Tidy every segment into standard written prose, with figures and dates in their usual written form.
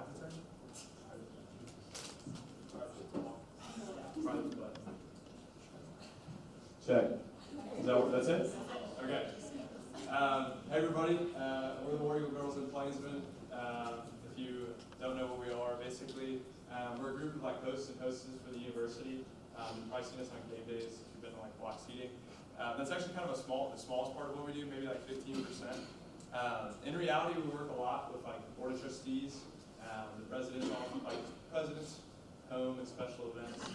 private attorney? Private button. Check. That's it? Okay. Hey everybody, we're the War Eagle Girls in Plainsman. If you don't know what we are, basically, we're a group of like hosts and hostesses for the university. You've probably seen us on game days if you've been to like block seating. That's actually kind of the smallest part of what we do, maybe like 15%. In reality, we work a lot with like board of trustees, the president's office, like president's home and special events,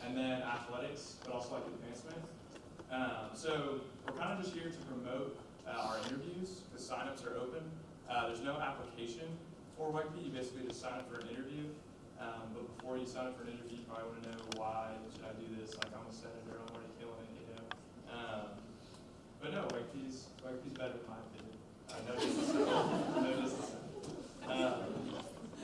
and then athletics, but also like advancement. So we're kind of just here to promote our interviews because signups are open. There's no application for WECP. You basically just sign up for an interview. But before you sign up for an interview, you probably want to know why should I do this? Like I'm a senator, I'm already killing it, you know. But no, WECP's better in my opinion. No distance.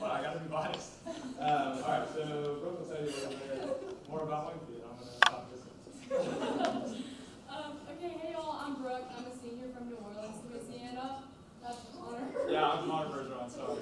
Well, I got to be biased. All right, so Brooke will tell you a little bit more about WECP. I'm going to stop listening. Okay, hey y'all, I'm Brooke. I'm a senior from New Orleans, Louisiana. That's an honor. Yeah, I'm Connor Bergeron, sorry.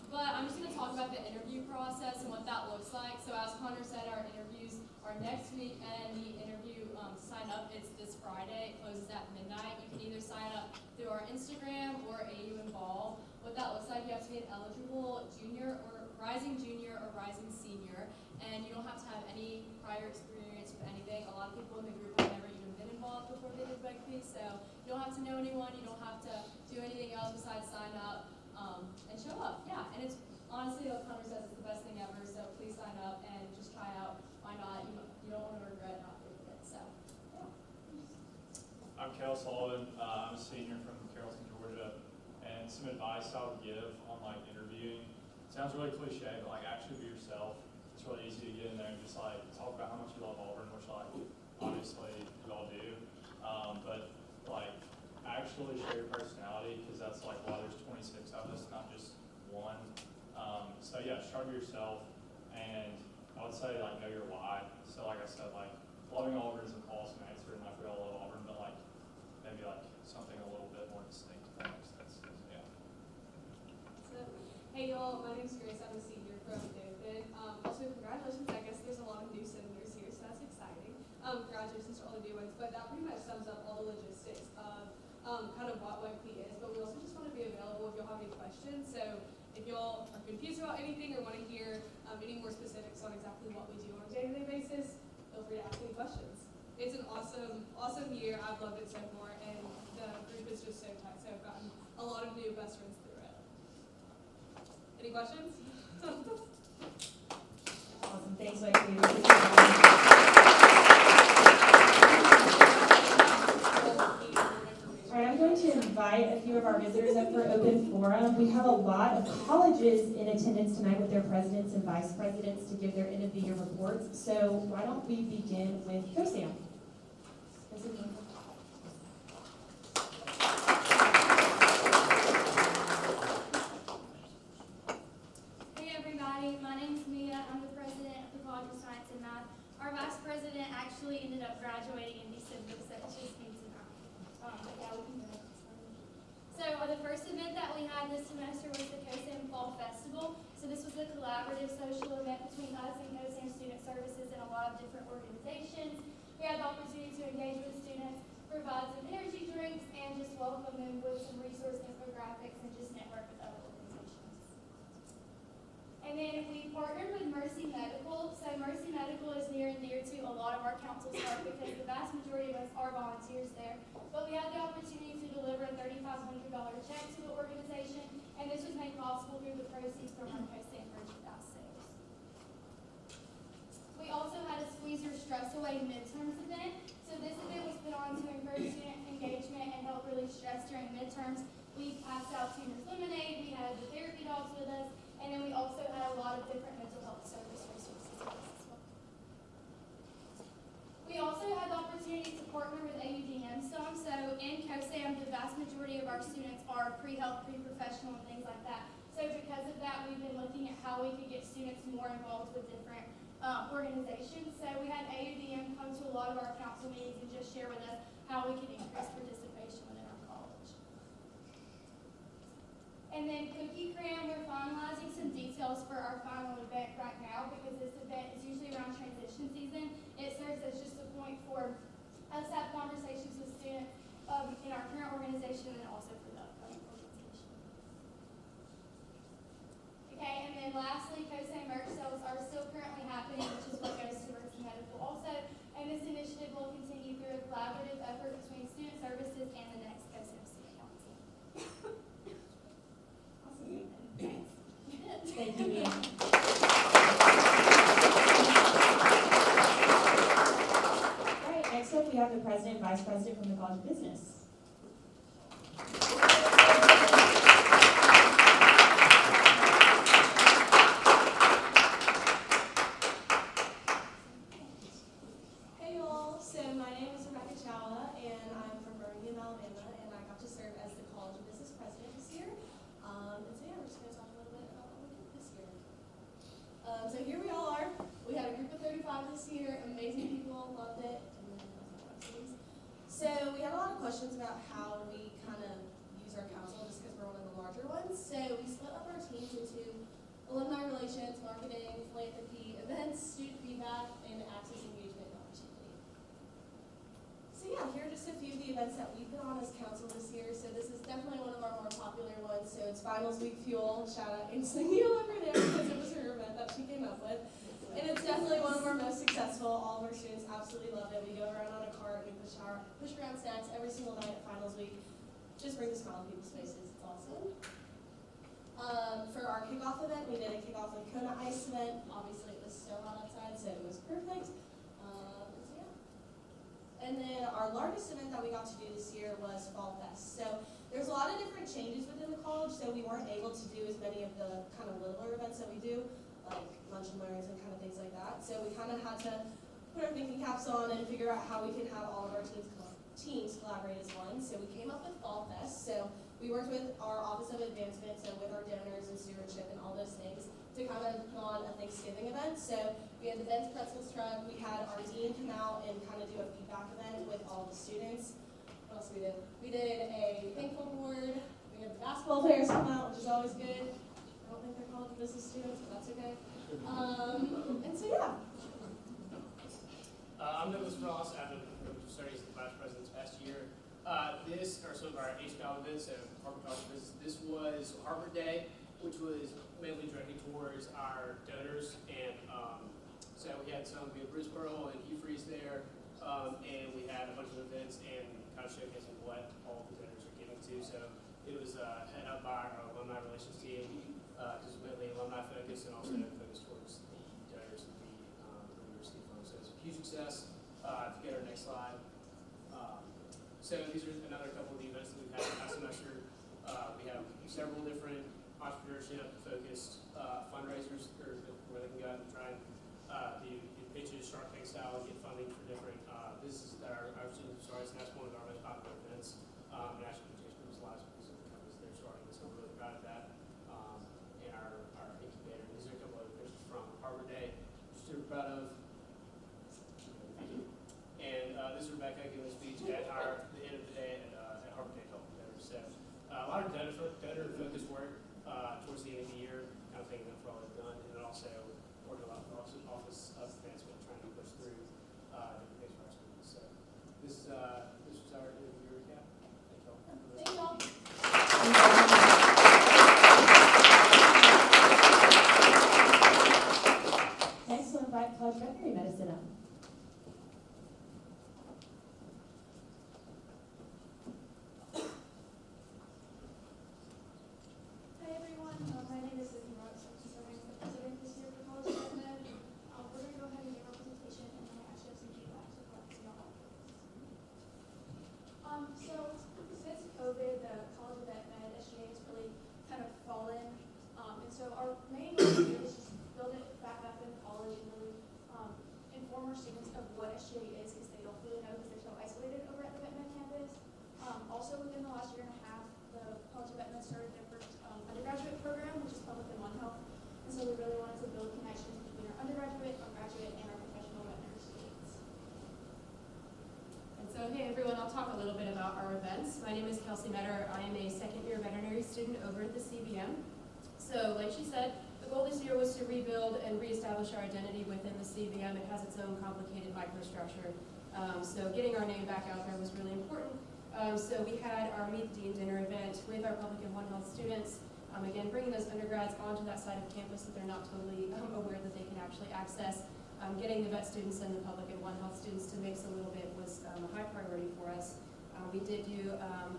But I'm just going to talk about the interview process and what that looks like. So as Connor said, our interviews are next week, and the interview to sign up, it's this Friday. It closes at midnight. You can either sign up through our Instagram or AU Involve. What that looks like, you have to be an eligible junior or rising senior, and you don't have to have any prior experience with anything. A lot of people in the group have never even been involved before they did WECP, so you don't have to know anyone. You don't have to do anything else besides sign up and show up. Yeah, and it's honestly, like Connor says, it's the best thing ever. So please sign up and just try out. Why not? You don't want to regret not doing it. So yeah. I'm Cal Sullivan. I'm a senior from Carrollton, Georgia, and some advice I would give on like interviewing. Sounds really cliche, but like actually be yourself. It's really easy to get in there and just like talk about how much you love Auburn, which like obviously you all do. But like actually share your personality, because that's like why there's 26 of us, not just one. So yeah, just try to be yourself, and I would say like know your why. So like I said, like loving Auburn is an awesome answer, and like we all love Auburn, but like maybe like something a little bit more distinct, if that makes sense. So, yeah. So, hey y'all, my name's Grace. I'm a senior from David. Also, congratulations. I guess there's a lot of new seniors here, so that's exciting. Congratulations to all the new ones, but that pretty much sums up all the logistics of kind of what WECP is. But we also just want to be available if y'all have any questions. So if y'all are confused about anything or want to hear any more specifics on exactly what we do on a day-to-day basis, feel free to ask any questions. It's an awesome year. I've loved it so far, and the group is just so tight. So I've gotten a lot of new best friends through it. Any questions? Awesome. Thanks, WECP. All right, I'm going to invite a few of our visitors up for open forum. We have a lot of colleges in attendance tonight with their presidents and vice presidents to give their end of the year reports. So why don't we begin with COSAM? Hey everybody, my name's Mia. I'm the president of the College of Science and Math. Our vice president actually ended up graduating in December, so it's just me tonight. But yeah, we can do it. So the first event that we had this semester was the COSAM Fall Festival. So this was a collaborative social event between us and COSAM Student Services and a lot of different organizations. We had the opportunity to engage with students, provide some energy drinks, and just welcome them with some resource infographics and just network with other organizations. And then we partnered with Mercy Medical. So Mercy Medical is near and dear to a lot of our council's heart because the vast majority of us are volunteers there. But we had the opportunity to deliver a $3,500 check to the organization, and this was made possible through the proceeds from our COSAM merchandise sales. We also had a Squeeze Your Stress Away midterms event. So this event was put on to encourage student engagement and help relieve stress during midterms. We passed out Tuner's Lemonade, we had the therapy dogs with us, and then we also had a lot of different mental health service resources with us as well. We also had the opportunity to partner with AUDM some. So in COSAM, the vast majority of our students are pre-health, pre-professional, and things like that. So because of that, we've been looking at how we could get students more involved with different organizations. So we had AUDM come to a lot of our council meetings and just share with us how we could increase participation within our college. And And then Cookie Cram, we're finalizing some details for our final event right now because this event is usually around transition season. It serves as just a point for us to have conversations with students in our current organization and also for the upcoming organization. Okay, and then lastly, COSA merch sales are still currently happening, which is what goes to Mercy Medical also. And this initiative will continue through a collaborative effort between student services and the next COSA student council. Thank you, Mia. All right, next up we have the president and vice president from the College of Business. Hey y'all, so my name is Rebecca Chawla and I'm from Birmingham, Alabama, and I got to serve as the College of Business president this year. And so yeah, we're just going to talk a little bit about what we did this year. So here we all are. We had a group of 35 this year, amazing people, loved it. So we had a lot of questions about how we kind of use our council just because we're one of the larger ones. So we split up our teams into alumni relations, marketing, philanthropy, events, student feedback, and access, engagement, and opportunity. So yeah, here are just a few of the events that we've been on as council this year. So this is definitely one of our more popular ones. So it's Finals Week Fuel. Shout out Ainsley Neal over there because it was her event that she came up with. And it's definitely one of our most successful. All of our students absolutely love it. We go around on a cart, we push around snacks every single night at Finals Week. Just brings a smile on people's faces. It's awesome. For our kickoff event, we did a kickoff with Kona Ice event. Obviously, it was so hot outside, so it was perfect. So yeah. And then our largest event that we got to do this year was Fall Fest. So there's a lot of different changes within the college, so we weren't able to do as many of the kind of littler events that we do, like lunch and learns and kind of things like that. So we kind of had to put our thinking caps on and figure out how we can have all of our teams collaborate as one. So we came up with Fall Fest. So we worked with our Office of Advancement, so with our donors and stewardship and all those things, to kind of put on a Thanksgiving event. So we had the Ben's Pretzels truck. We had our dean come out and kind of do a feedback event with all the students. What else did we do? We did a thankful board. We had the basketball players come out, which is always good. I don't think they're college business students, but that's okay. And so yeah. I'm Douglas Ross. I've been serving as the vice president this past year. This are some of our HBAL events at Harvard College of Business. This was Harvard Day, which was mainly directed towards our donors. And so we had Bruce Pearl and Hugh Freeze there. And we had a bunch of events and kind of showcasing what all the donors are giving to. So it was headed up by our alumni relations team, just mainly alumni focus and also focused towards the donors of the university fund. So it's a huge success. If you go to our next slide. So these are another couple of the events that we've had last semester. We have several different entrepreneurship-focused fundraisers where they can go out and try and do pitches, Shark Tank style, and get funding for different businesses that our students are starting. And that's one of our most popular events. And actually, takes people's lives because of the companies they're starting. So we're really proud of that. And our incubator. These are a couple of pictures from Harvard Day, which we're super proud of. And this is Rebecca giving a speech at the end of the day at Harvard Day Health Donors. So a lot of donor-focused work towards the end of the year, kind of thanking them for all they've done, and then also working a lot with the Office of Advancement, trying to push through different things for our students. So this was our end of the year recap. Thank y'all. Next, we'll invite College Veterinary Medicine up. Hi everyone, my name is Vicky Ross. I'm serving as the president this year for College of Med. We're going to go ahead and give our presentation, and then I actually have some feedback to talk to y'all. So since COVID, the College of Med, SGA has really kind of fallen. And so our main goal here is just build it back up in college and really inform our students of what SGA is, because they don't really know because they're so isolated over at the Vet Med campus. Also within the last year and a half, the College of Vet Med started their first undergraduate program, which is Public and One Health. And so we really wanted to build connections between our undergraduate, our graduate, and our professional veterinary students. And so, hey everyone, I'll talk a little bit about our events. My name is Kelsey Metter. I am a second-year veterinary student over at the CBM. like she said, the goal this year was to rebuild and reestablish our identity within the CVM. It has its own complicated microstructure. So getting our name back out there was really important. So we had our Meet the Dean dinner event with our Public and One Health students. Again, bringing those undergrads onto that side of campus that they're not totally aware that they can actually access. Getting the vet students and the Public and One Health students to mix a little bit was a high priority for us. We did do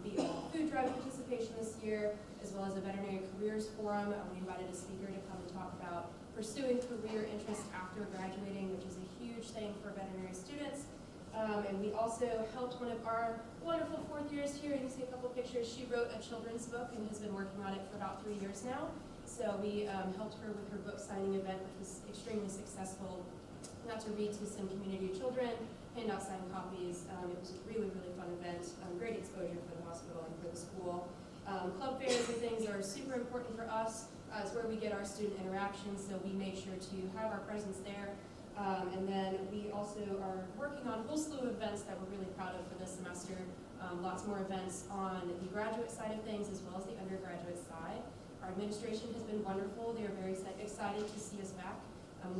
the food drive participation this year, as well as a veterinary careers forum. We invited a speaker to come and talk about pursuing career interests after graduating, which is a huge thing for veterinary students. And we also helped one of our wonderful fourth years here. You can see a couple pictures. She wrote a children's book and has been working on it for about 3 years now. So we helped her with her book signing event, which was extremely successful. Got to read to some community children, hand out signed copies. It was a really, really fun event. Great exposure for the hospital and for the school. Club fairs and things are super important for us. It's where we get our student interaction, so we make sure to have our presence there. And then we also are working on a whole slew of events that we're really proud of for this semester. Lots more events on the graduate side of things as well as the undergraduate side. Our administration has been wonderful. They are very excited to see us back.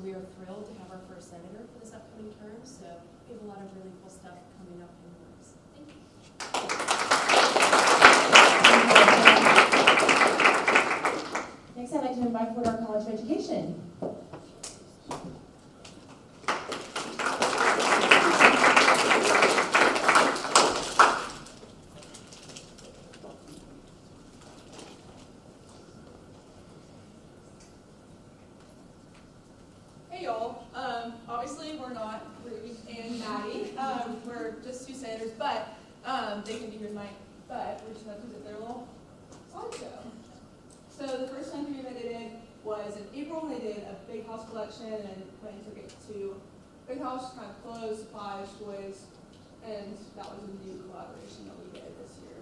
We are thrilled to have our first senator for this upcoming term, so we have a lot of really cool stuff coming up in the works. Thank you. Next, I'd like to invite forward our College of Education. Hey y'all, obviously we're not Ruby and Maddie, we're just two senators, but they can be here tonight, but we're just going to present their little slideshow. So the first country that they did was in April. They did a big house collection and went and took it to big house, kind of clothes, supplies, toys, and that was a new collaboration that we did this year.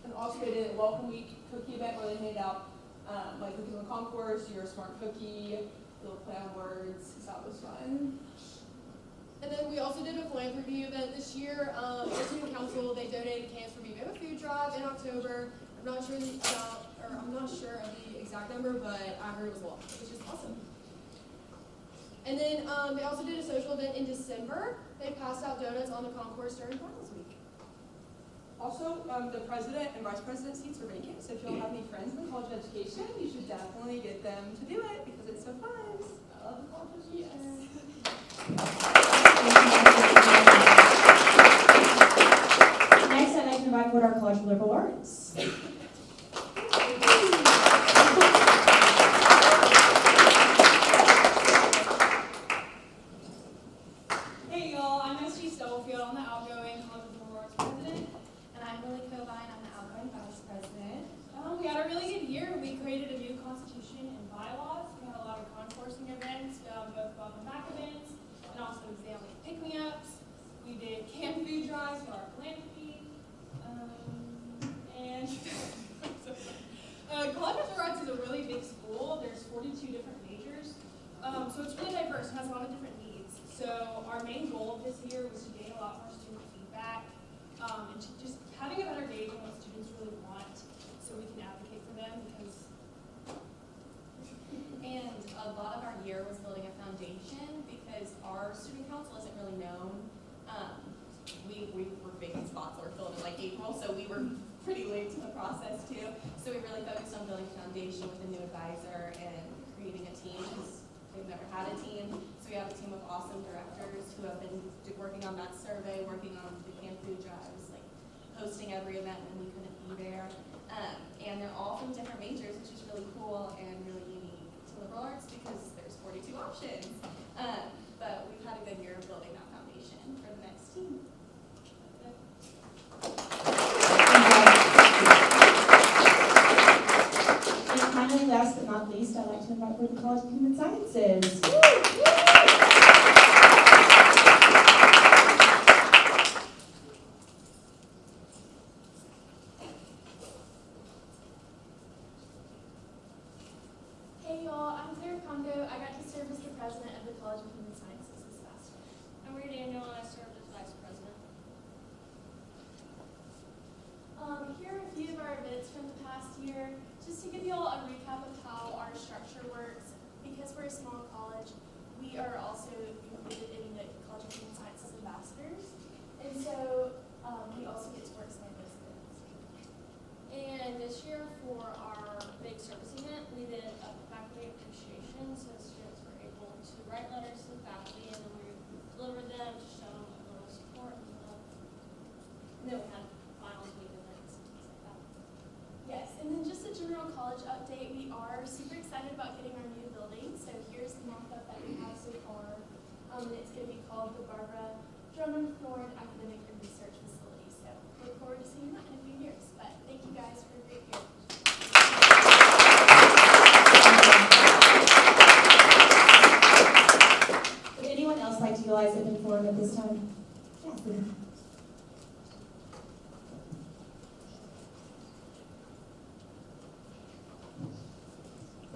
And also they did a welcome week cookie event where they handed out like cookies on the concourse, your smart cookie, little play on words, so that was fun. And then we also did a philanthropy event this year. The student council, they donated cans for me. We have a food drive in October. I'm not sure of the exact number, but I heard it was a lot, which is awesome. And then they also did a social event in December. They passed out donuts on the concourse during finals week. Also, the president and vice president seats are vacant, so if you don't have any friends in the College of Education, you should definitely get them to do it because it's so fun. I love the College of Education. Next, I'd like to invite forward our College of Liberal Arts. Hey y'all, I'm SGA Stubblefield. I'm the outgoing College of Liberal Arts president. And I'm Lily Covine, I'm the outgoing vice president. We had a really good year. We created a new constitution and bylaws. We had a lot of concoursing events, both above and back events, and also exam week pick-me-ups. We did canned food drives for our philanthropy. And College of Liberal Arts is a really big school. There's 42 different majors. So it's really diverse and has a lot of different needs. So our main goal this year was to gain a lot more student feedback and to just having a better gauge on what students really want so we can advocate for them because. And a lot of our year was building a foundation because our student council isn't really known. We were vacant spots that were filled in like April, so we were pretty late to the process too. So we really focused on building a foundation with a new advisor and creating a team because they've never had a team. So we have a team of awesome directors who have been working on that survey, working on the canned food drives, like hosting every event when we couldn't be there. And they're all from different majors, which is really cool and really unique to liberal arts because there's 42 options. But we've had a good year of building that foundation for the next team. And finally, last but not least, I'd like to invite forward the College of Human Sciences. Hey y'all, I'm Claire Kondo. I got to serve as the president of the College of Human Sciences this past year. I'm Maria Daniel, and I served as vice president. Here are a few of our events from the past last year. Just to give you all a recap of how our structure works, because we're a small college, we are also included in the College of Human Sciences Ambassadors. And so we also get to work some residents. And this year for our big service event, we did a faculty appreciation, so students were able to write letters to the faculty, and then we delivered them to show them a little support and love. And then we had finals week events and things like that. Yes, and then just a general college update, we are super excited about getting our new building. So here's the mock-up that we have so far. And it's going to be called the Barbara Drummond Thorne Academic and Research Facility. So look forward to seeing that in a few years. But thank you guys for a great year. Would anyone else like to utilize open forum at this time? Yeah, please.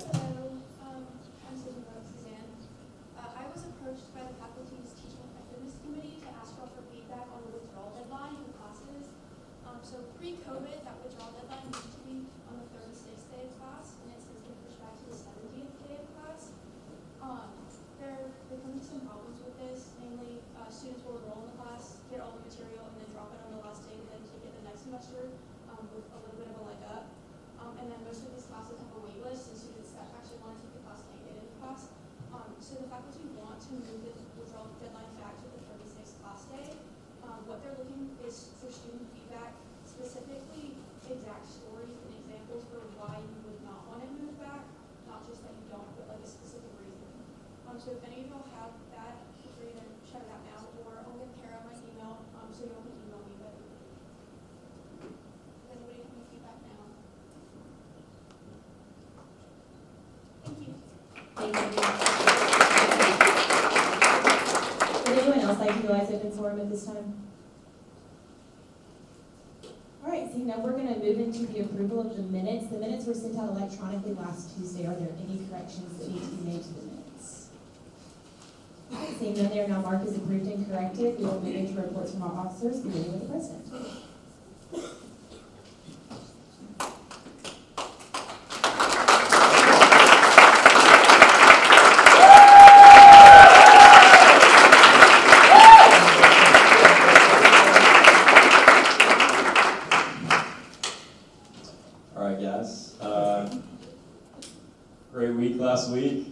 Hello, I'm Suzanne. I was approached by the faculty's teaching effectiveness committee to ask y'all for feedback on the withdrawal deadline in classes. So pre-COVID, that withdrawal deadline used to be on the 36th day of class, and it's since been pushed back to the 70th day of class. There becoming some problems with this, namely students will enroll in the class, get all the material, and then drop it on the last day, and then take it the next semester with a little bit of a leg up. And then most of these classes have a wait list, and students that actually want to take the class can't get into class. So the faculty want to move the withdrawal deadline back to the 36th class day. What they're looking is for student feedback, specifically exact stories and examples for why you would not want it moved back, not just that you don't, but like a specific reason. So if any of y'all have that, feel free to shout it out now, or I'll give Kara my email, so y'all can email me. But does anybody have any feedback now? Thank you. Thank you. Would anyone else like to utilize open forum at this time? All right, seeing now we're going to move into the approval of the minutes. The minutes were sent out electronically last Tuesday. Are there any corrections that need to be made to the minutes? All right, seeing none, they are now marked as approved and corrected. We will move into reports from our officers, beginning with the president. Great week last week.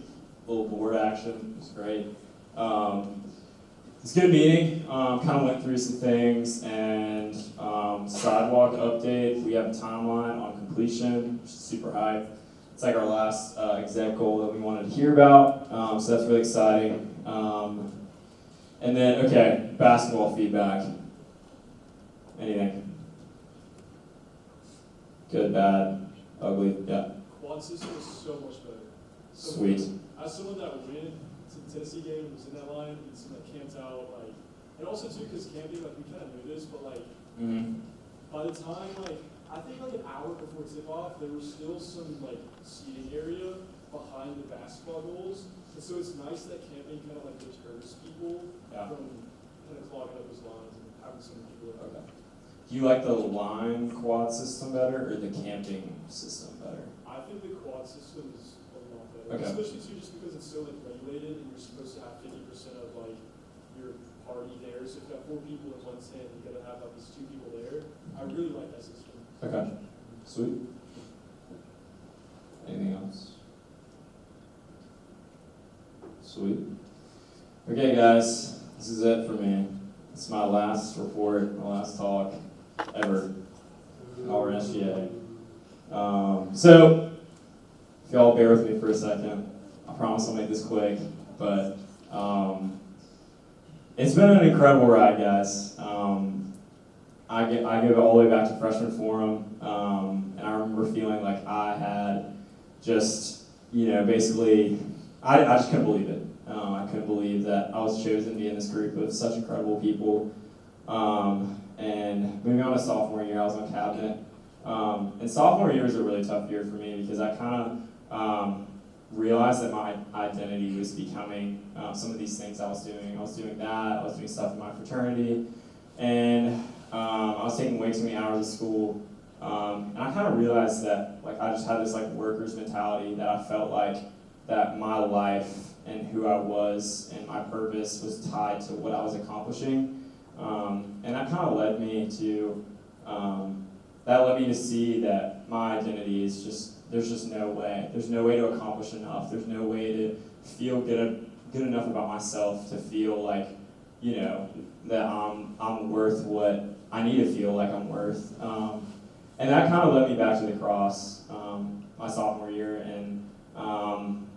A little board action. It was great. It's a good meeting. Kind of went through some things, and sidewalk update. We have a timeline on completion, which is super high. It's like our last exec goal that we wanted to hear about, so that's really exciting. And then, okay, basketball feedback. Anything? Good, bad, ugly, yeah. Quad system is so much better. So Sweet. As someone that went to the Tennessee game, was in that line, and someone that camped out, like, and also too, because camping, like, we kind of knew this, but like, by the time, like, I think like an hour before tip-off, there was still some like seating area behind the basketball goals, and so it's nice that camping kind of like deters people from kind of clogging up those lines and having some people. Okay. Do you like the line quad system better or the camping system better? I think the quad system is a lot better, Okay. especially too just because it's so like regulated and you're supposed to have 50% of like your party there. So if you have 4 people in one tent, you gotta have at least 2 people there. I really like that system. Okay. Sweet. Anything else? Sweet. Okay, guys, this is it for me. It's my last report, my last talk ever in our SGA. So, if y'all bear with me for a second, I promise I'll make this quick, but it's been an incredible ride, guys. I go all the way back to freshman forum, and I remember feeling like I had just, basically, I just couldn't believe it. I couldn't believe that I was chosen to be in this group of such incredible people. And moving on to sophomore year, I was on cabinet. And sophomore year was a really tough year for me because I kind of realized that my identity was becoming some of these things I was doing. I was doing that, I was doing stuff in my fraternity, and I was taking way too many hours of school. And I kind of realized that like I just had this like worker's mentality that I felt like that my life and who I was and my purpose was tied to what I was accomplishing. And that kind of led me to see that my identity is just, there's just no way. There's no way to accomplish enough. There's no way to feel good enough about myself to feel like, you know, that I'm worth what I need to feel like I'm worth. And that kind of led me back to the cross my sophomore year and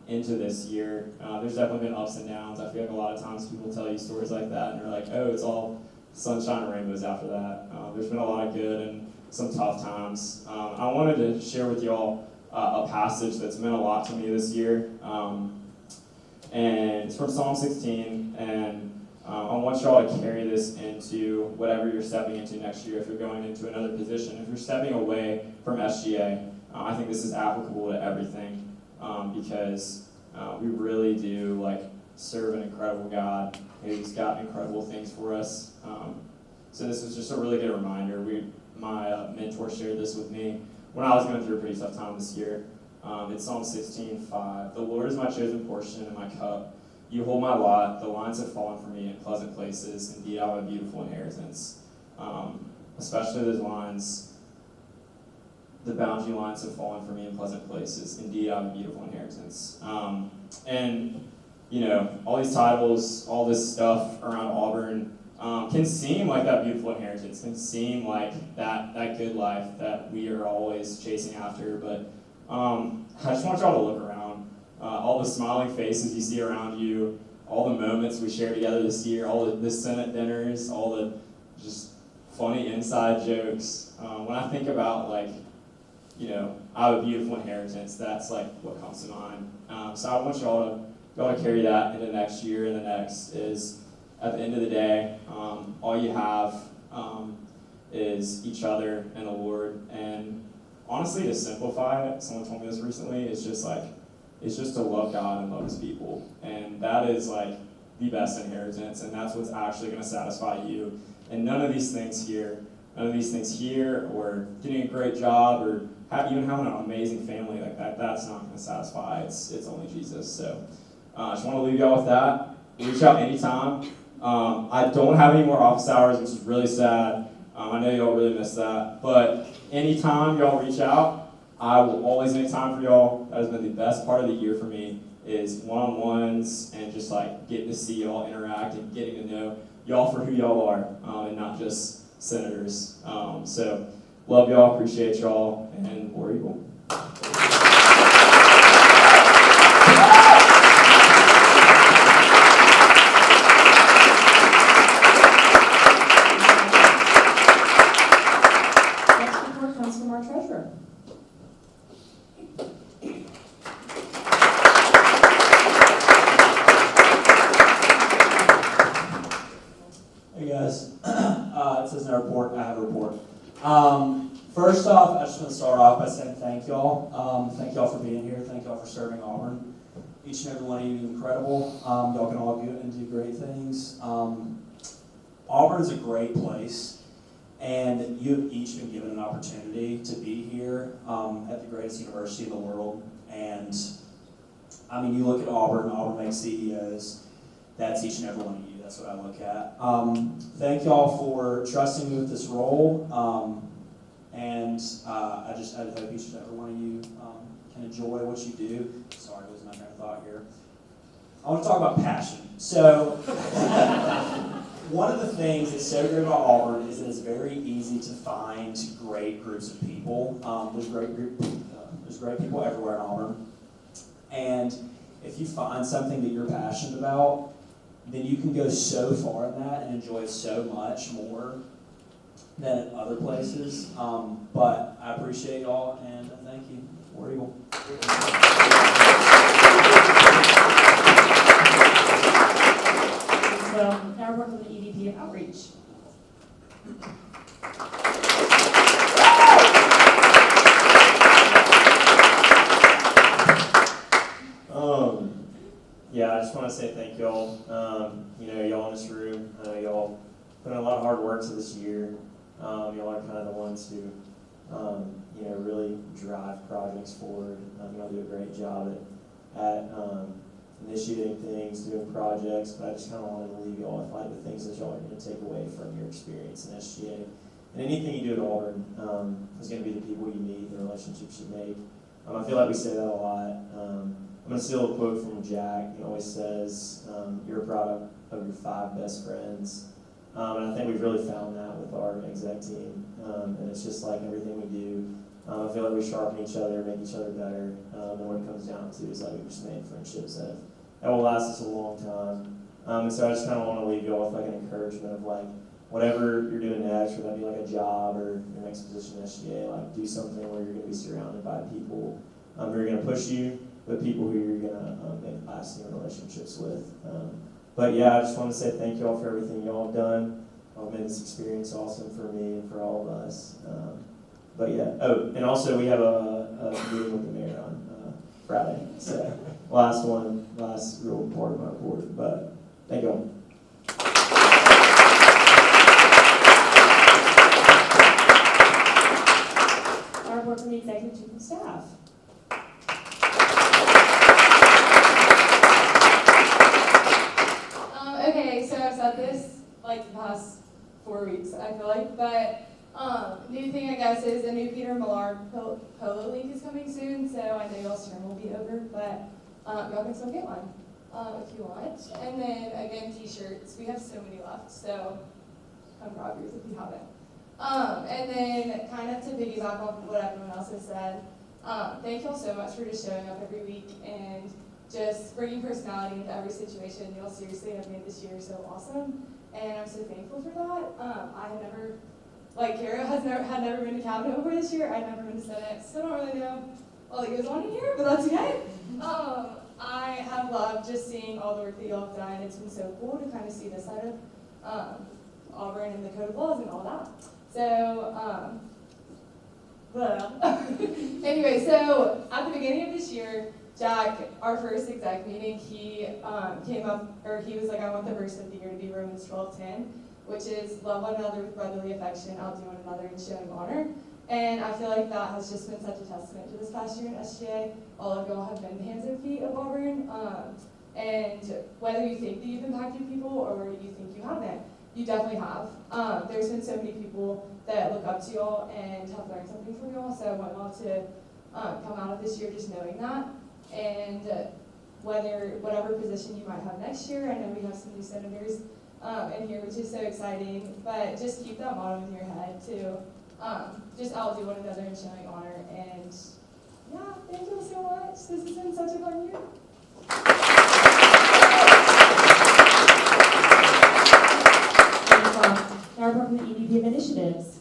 into this year. There's definitely been ups and downs. I feel like a lot of times people tell you stories like that and they're like, oh, it's all sunshine and rainbows after that. There's been a lot of good and some tough times. I wanted to share with y'all a passage that's meant a lot to me this year. And it's from Psalm 16, and I want y'all to carry this into whatever you're stepping into next year if you're going into another position. If you're stepping away from SGA, I think this is applicable to everything because we really do like serve an incredible God who's got incredible things for us. So this was just a really good reminder. My mentor shared this with me when I was going through a pretty tough time this year. It's Psalm 16:5. The Lord is my chosen portion and my cup. You hold my lot. The lines have fallen for me in pleasant places. Indeed, I have a beautiful inheritance. Especially those lines, the boundary lines have fallen for me in pleasant places. Indeed, I have a beautiful inheritance. And, you know, all these titles, all this stuff around Auburn can seem like that beautiful inheritance, can seem like that good life that we are always chasing after. But I just want y'all to look around. All the smiling faces you see around you, all the moments we shared together this year, all the Senate dinners, all the just funny inside jokes. When I think about like, you know, I have a beautiful inheritance, that's like what comes to mind. So I want y'all to carry that into next year and the next is at the end of the day, all you have is each other and the Lord. And honestly, to simplify it, someone told me this recently, it's just to love God and love his people. And that is like the best inheritance, and that's what's actually going to satisfy you. And none of these things here, or getting a great job, or even having an amazing family like that, that's not going to satisfy. It's only Jesus. So I just want to leave y'all with that. Reach out anytime. I don't have any more office hours, which is really sad. I know y'all really miss that. But anytime y'all reach out, I will always make time for y'all. That has been the best part of the year for me, is one-on-ones and just like getting to see y'all interact and getting to know y'all for who y'all are, and not just senators. So love y'all, appreciate y'all, and War Eagle. First off, I just want to start off by saying thank y'all. Thank y'all for being here. Thank y'all for serving Auburn. Each and every one of you is incredible. Y'all can all go and do great things. Auburn is a great place, and you've each been given an opportunity to be here at the greatest university in the world. And I mean, you look at Auburn makes CEOs. That's each and every one of you. That's what I look at. Thank y'all for trusting me with this role. And I hope each and every one of you can enjoy what you do. Sorry, losing my train of thought here. I want to talk about passion. So, one of the things that's so great about Auburn is that it's very easy to find great groups of people. There's great people everywhere in Auburn. And if you find something that you're passionate about, then you can go so far in that and enjoy so much more than at other places. But I appreciate y'all, and thank you. War Eagle. So now we're working with the EVP of Outreach. Yeah, I just want to say thank y'all. Y'all in this room, y'all put in a lot of hard work to this year. Y'all are kind of the ones who really drive projects forward. Y'all do a great job at initiating things, doing projects, but I just kind of wanted to leave y'all with like the things that y'all are going to take away from your experience in SGA. And anything you do at Auburn is going to be the people you meet, the relationships you make. I feel like we say that a lot. I'm going to steal a quote from Jack. He always says, you're a product of your 5 best friends. And I think we've really found that with our exec team. And it's just like everything we do. I feel like we sharpen each other, make each other better. And what it comes down to is like we've just made friendships that will last us a long time. And so I just kind of want to leave you all with like an encouragement of like, whatever you're doing next, whether that be like a job or your next position in SGA, like do something where you're going to be surrounded by people who are going to push you, but people who you're going to make lasting relationships with. But yeah, I just want to say thank you all for everything y'all have done. Made this experience awesome for me and for all of us. But yeah, and also we have a meeting with the mayor on Friday. So last real part of my report. But thank you all. Our report from the executive chief of staff. Okay, so I've said this like the past 4 weeks, I feel like, but new thing I guess is a new Peter Millard Polo League is coming soon, so I know y'all's term will be over, but y'all can still get one if you want. And then again, t-shirts, we have so many left, so come grab yours if you haven't. And then kind of to piggyback off of what everyone else has said, thank y'all so much for just showing up every week and just bringing personality into every situation. Y'all seriously have made this year so awesome, and I'm so thankful for that. I had never, like Kara had never been to cabinet before this year. I'd never been to Senate. Still don't really know all that goes on in here, but that's okay. I have loved just seeing all the work that y'all have done. It's been so cool to kind of see this side of Auburn and the code of laws and all that. So, anyway, so at the beginning of this year, Jack, our first exec meeting, he came up, or he was like, I want the verse of the year to be Romans 12:10, which is love one another with brotherly affection, outdo one another in showing honor. And I feel like that has just been such a testament to this past year in SGA. All of y'all have been the hands and feet of Auburn. And whether you think that you've impacted people or you think you haven't, you definitely have. There's been so many people that look up to y'all and have learned something from y'all, so I want y'all to come out of this year just knowing that. And whatever position you might have next year, I know we have some new senators in here, which is so exciting, but just keep that motto in your head to just outdo one another in showing honor. And yeah, thank you so much. This has been such a fun year. Now we're from the EVP of Initiatives.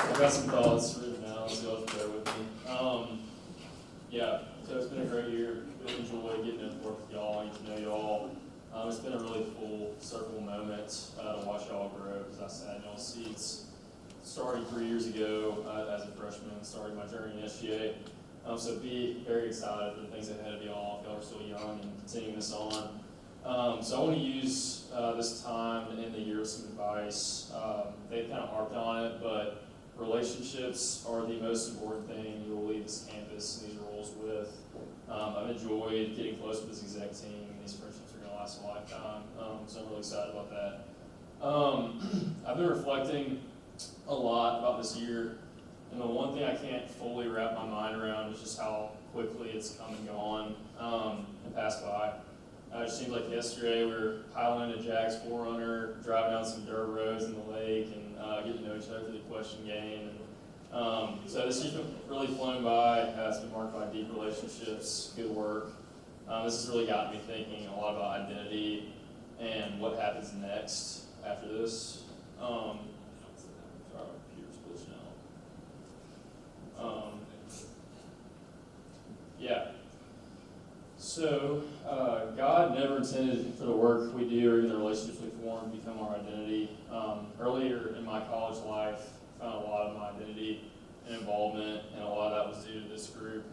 I've got some thoughts written down, so you'll have to bear with me. Yeah, so it's been a great year. Really enjoyed getting to work with y'all, getting to know y'all. It's been a really full circle moment to watch y'all grow, because I sat in y'all's seats starting 3 years ago as a freshman, starting my journey in SGA. So be very excited for the things ahead of y'all if y'all are still young and continuing this on. So I want to use this time to end the year with some advice. They've kind of harped on it, but relationships are the most important thing you will leave this campus and these roles with. I've enjoyed getting close with this exec team, and these friendships are going to last a lifetime, so I'm really excited about that. I've been reflecting a lot about this year, and the one thing I can't fully wrap my mind around is just how quickly it's come and gone and passed by. It just seems like yesterday we were piling into Jack's 4Runner, driving down some dirt roads in the lake, and getting to know each other through the question game. And, so this year's been really flown by. It's been marked by deep relationships, good work. This has really gotten me thinking a lot about identity and what happens next after this. Sorry, my computer's glitching out. Yeah. So, God never intended for the work we do or even the relationships we form to become our identity. Earlier in my college life, I found a lot of my identity and involvement, and a lot of that was due to this group.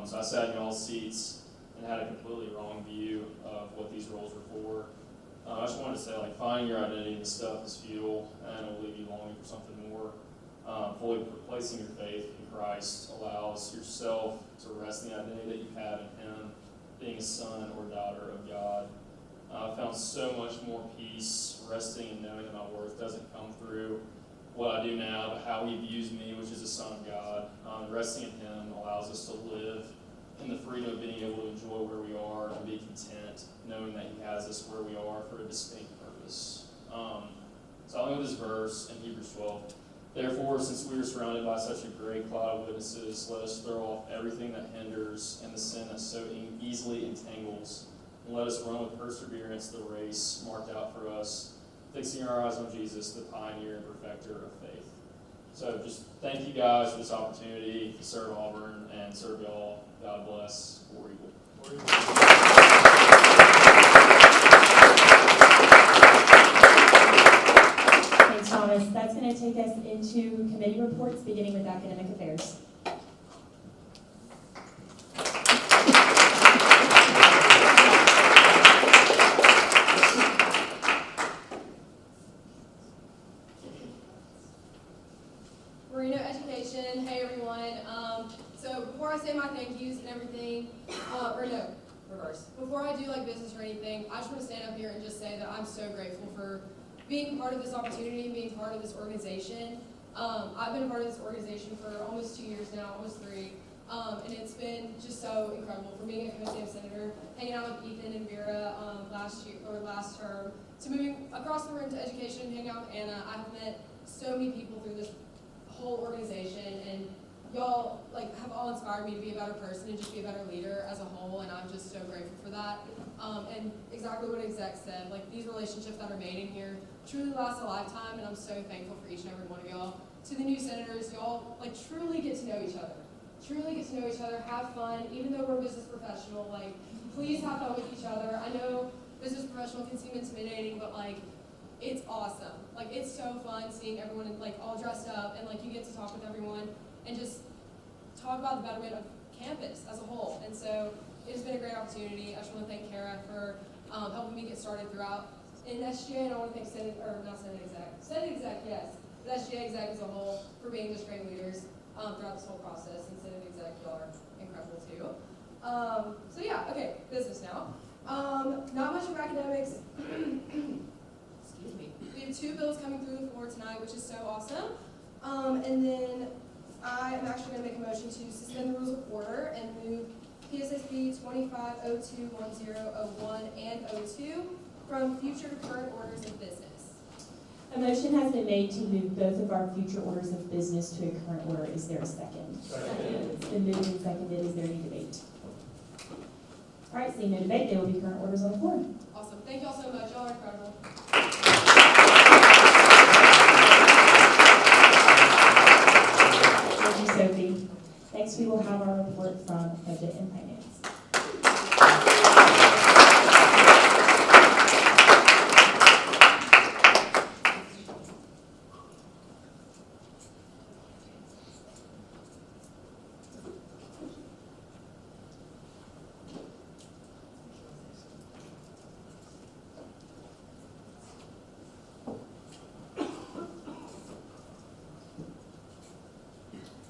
So I sat in y'all's seats and had a completely wrong view of what these roles were for. I just wanted to say, like, finding your identity in this stuff is futile, and it will leave you longing for something more. Fully placing your faith in Christ allows yourself to rest in the identity that you have in Him, being a son or daughter of God. I found so much more peace resting and knowing that my worth doesn't come through what I do now, but how He views me, which is a son of God. Resting in Him allows us to live in the freedom of being able to enjoy where we are and be content, knowing that He has us where we are for a distinct purpose. So I'll end with this verse in Hebrews 12. Therefore, since we are surrounded by such a great cloud of witnesses, let us throw off everything that hinders and the sin that so easily entangles, and let us run with perseverance the race marked out for us, fixing our eyes on Jesus, the pioneer and perfecter of faith. So just thank you guys for this opportunity to serve Auburn and serve y'all. God bless. War Eagle. Thanks, Thomas. That's going to take us into committee reports, beginning with academic affairs. Marino Education, hey everyone. So before I say my thank yous and everything, reverse. Before I do like business or anything, I just want to stand up here and just say that I'm so grateful for being part of this opportunity and being part of this organization. I've been a part of this organization for almost 2 years now, almost 3. And it's been just so incredible from being a co-state senator, hanging out with Ethan and Vera last term, to moving across the room to education and hanging out with Anna. I have met so many people through this whole organization, and y'all have all inspired me to be a better person and just be a better leader as a whole, and I'm just so grateful for that. And exactly what exec said, these relationships that are made in here truly last a lifetime, and I'm so thankful for each and every one of y'all. To the new senators, y'all truly get to know each other. Truly get to know each other, have fun, even though we're a business professional, please have fun with each other. I know business professional can seem intimidating, but it's awesome. It's so fun seeing everyone all dressed up, and you get to talk with everyone and just talk about the betterment of campus as a whole. And so it has been a great opportunity. I just want to thank Kara for helping me get started throughout in SGA, and I want to thank Senate Exec, yes, but SGA Exec as a whole for being just great leaders throughout this whole process, and Senate Exec, y'all are incredible too. So yeah, okay, business now. Not much of academics. Excuse me. We have 2 bills coming through the floor tonight, which is so awesome. And then I am actually going to make a motion to suspend the rules of order and move PSSB 25021001 and 02 from future to current orders of business. A motion has been made to move both of our future orders of business to a current order. Is there a second? Second. It's been moved and seconded. Is there any debate? All right, seeing no debate, they will be current orders on the floor. Awesome. Thank y'all so much. Y'all are incredible. Thank you, Sophie. Next, we will have our report from Budget and Finance.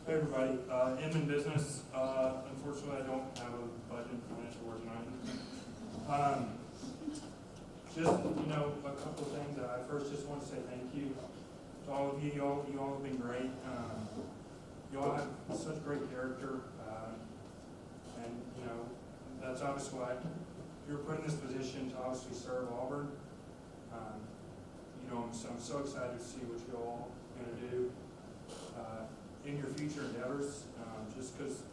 Hey everybody, in business, unfortunately I don't have a budget and financial report tonight. Just, a couple of things. I first just want to say thank you to all of you. You all have been great. You all have such great character, and that's obviously why you're put in this position to obviously serve Auburn. I'm so excited to see what you all are going to do in your future endeavors, just because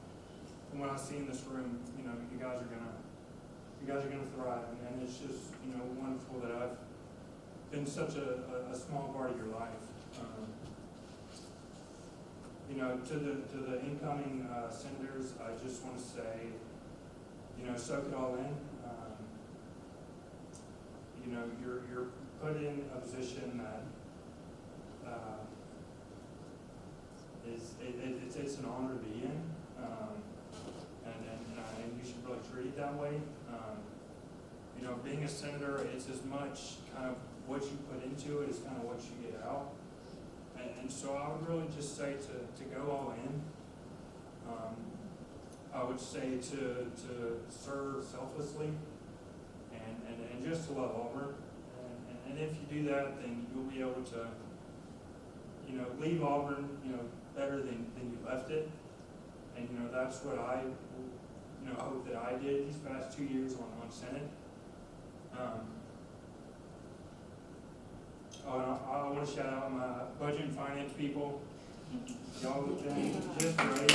from what I see in this room, you guys are gonna thrive, and it's just wonderful that I've been such a small part of your life. To the incoming senators, I just want to say, soak it all in. You're put in a position that it's an honor to be in, and you should really treat it that way. you know, being a senator, it's as much kind of what you put into it as kind of what you get out. And so I would really just say to go all in. I would say to serve selflessly and just to love Auburn. And if you do that, then you'll be able to, you know, leave Auburn, you know, better than you left it. And, you know, that's what I, you know, hope that I did these past 2 years on Senate. I want to shout out my budget and finance people. Y'all have been just great.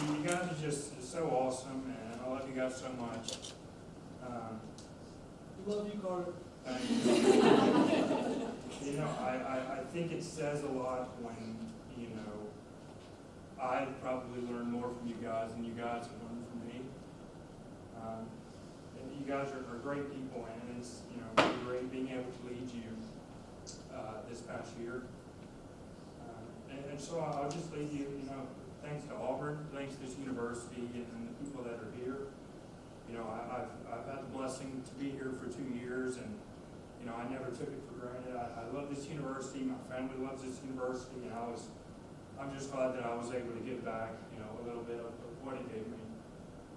You guys are just so awesome, and I love you guys so much. Love you, Carter. Thank you. You know, I think it says a lot when, you know, I probably learned more from you guys than you guys have learned from me. And you guys are great people, and it's, you know, really great being able to lead you this past year. And so I'll just leave you, you know, thanks to Auburn, thanks to this university and the people that are here. You know, I've had the blessing to be here for 2 years, and you know, I never took it for granted. I love this university. My family loves this university, and I'm just glad that I was able to give back, you know, a little bit of what it gave me.